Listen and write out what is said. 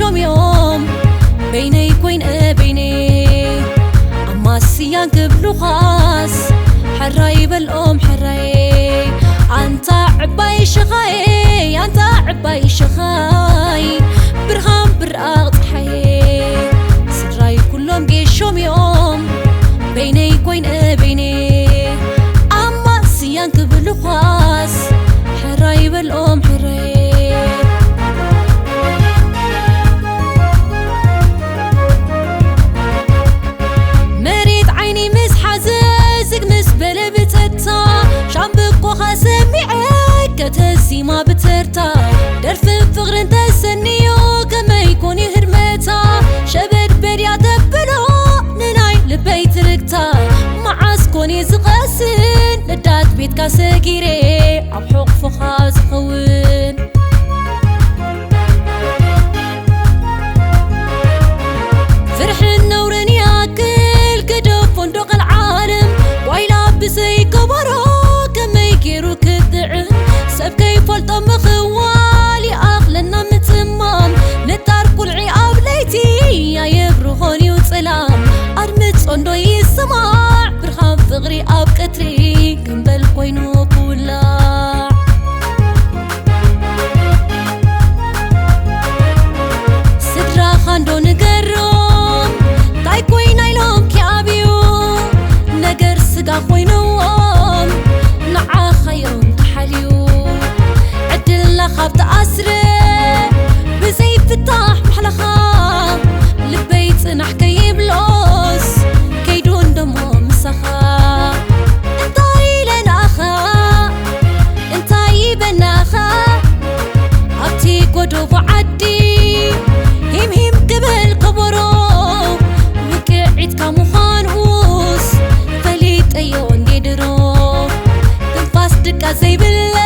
قشوم يوم بيني كوين بيني أما السيان قبلو خاص حراي بالأم حراي أنت عباي شغاي أنت عباي شغاي برهام برقاط حي سراي كلهم قشوم يوم بيني كوين بيني أما السيان قبلو خاص حراي بالأم حراي ما بترتا درف فغر انت سنيو كما يكون هرمتا شبد بريا تبلو نناي لبيت ركتا معاس كوني زغاسن لدات بيت كاسكيري عبحوق فخاز خوين فرح النورن ياكل كدو فندق العالم وايلا بسي كبرو كما يكيرو كدعن سبكي فلطة مخوالي أغلنا متمام نتار كل عياب ليتي يا يبرخوني وسلام أرمت صندو يسمع برخام فغري أب كتري كمبل كوينو كولا سدرا خاندو نقرم تاي كوين ايلوم كيابيو نقر سقا خوينوهم نعا خيرون تحاليو خافت أسرع بزي فتاح محلخا لبيت نحكي بلوس كيدون دمو مسخا انتاي لناخا انتاي بناخا أبتي قدو وعدي هم قبل قبرو وقعت كامو خانوس فليت أيون يدرو تنفاس دكا زي بالله